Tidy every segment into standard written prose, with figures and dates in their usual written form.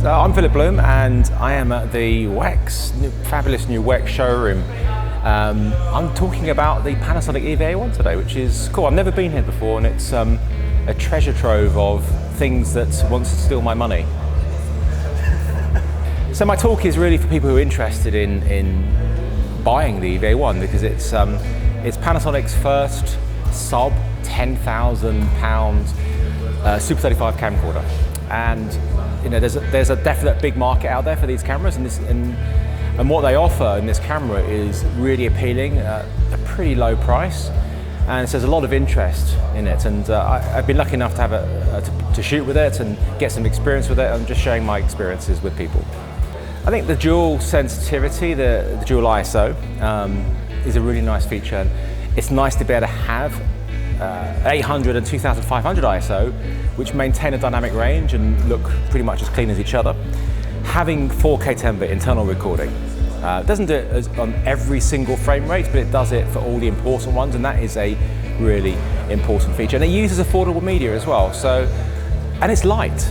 So I'm Philip Bloom and I am at the WEX, fabulous new WEX showroom. I'm talking about the Panasonic EVA-1 today, which is cool. I've never been here before and it's a treasure trove of things that wants to steal my money. So my talk is really for people who are interested in buying the EVA-1 because it's Panasonic's first sub £10,000 Super 35 camcorder. And you know, there's a definite big market out there for these cameras, and what they offer in this camera is really appealing at a pretty low price, and so there's a lot of interest in it. And I've been lucky enough to have to shoot with it and get some experience with it. I'm just sharing my experiences with people. I think the dual sensitivity, the dual ISO, is a really nice feature. It's nice to be able to have 800 and 2500 ISO, which maintain a dynamic range and look pretty much as clean as each other. Having 4K 10-bit internal recording doesn't do it on every single frame rate, but it does it for all the important ones, and that is a really important feature. And it uses affordable media as well, and it's light.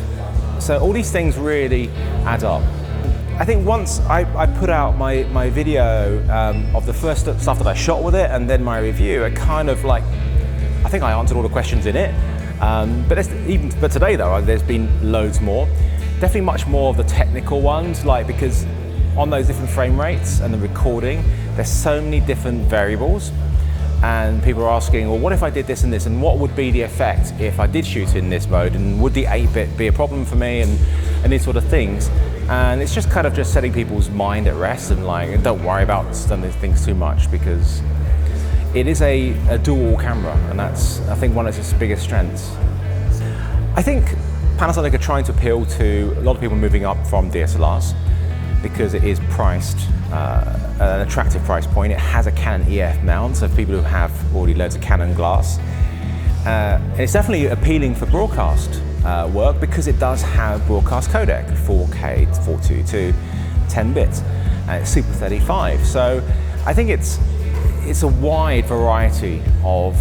So all these things really add up. I think once I put out my video of the first stuff that I shot with it, and then my review, I think I answered all the questions in it. But today though, there's been loads more. Definitely much more of the technical ones, because on those different frame rates and the recording, there's so many different variables. And people are asking, well, what if I did this and this? And what would be the effect if I did shoot in this mode? And would the 8-bit be a problem for me? And these sort of things. And it's just kind of just setting people's mind at rest and don't worry about some of these things too much, because it is a dual camera, and that's, I think, one of its biggest strengths. I think Panasonic are trying to appeal to a lot of people moving up from DSLRs because it is priced at an attractive price point. It has a Canon EF mount, so for people who have already loads of Canon glass. And it's definitely appealing for broadcast work because it does have broadcast codec, 4K, 422, 10-bit, and it's Super 35. So I think it's a wide variety of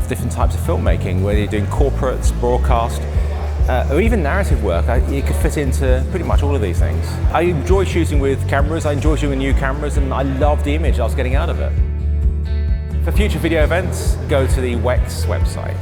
different types of filmmaking, whether you're doing corporates, broadcast, or even narrative work. You could fit into pretty much all of these things. I enjoy shooting with cameras, I enjoy shooting with new cameras, and I love the image I was getting out of it. For future video events, go to the WEX website.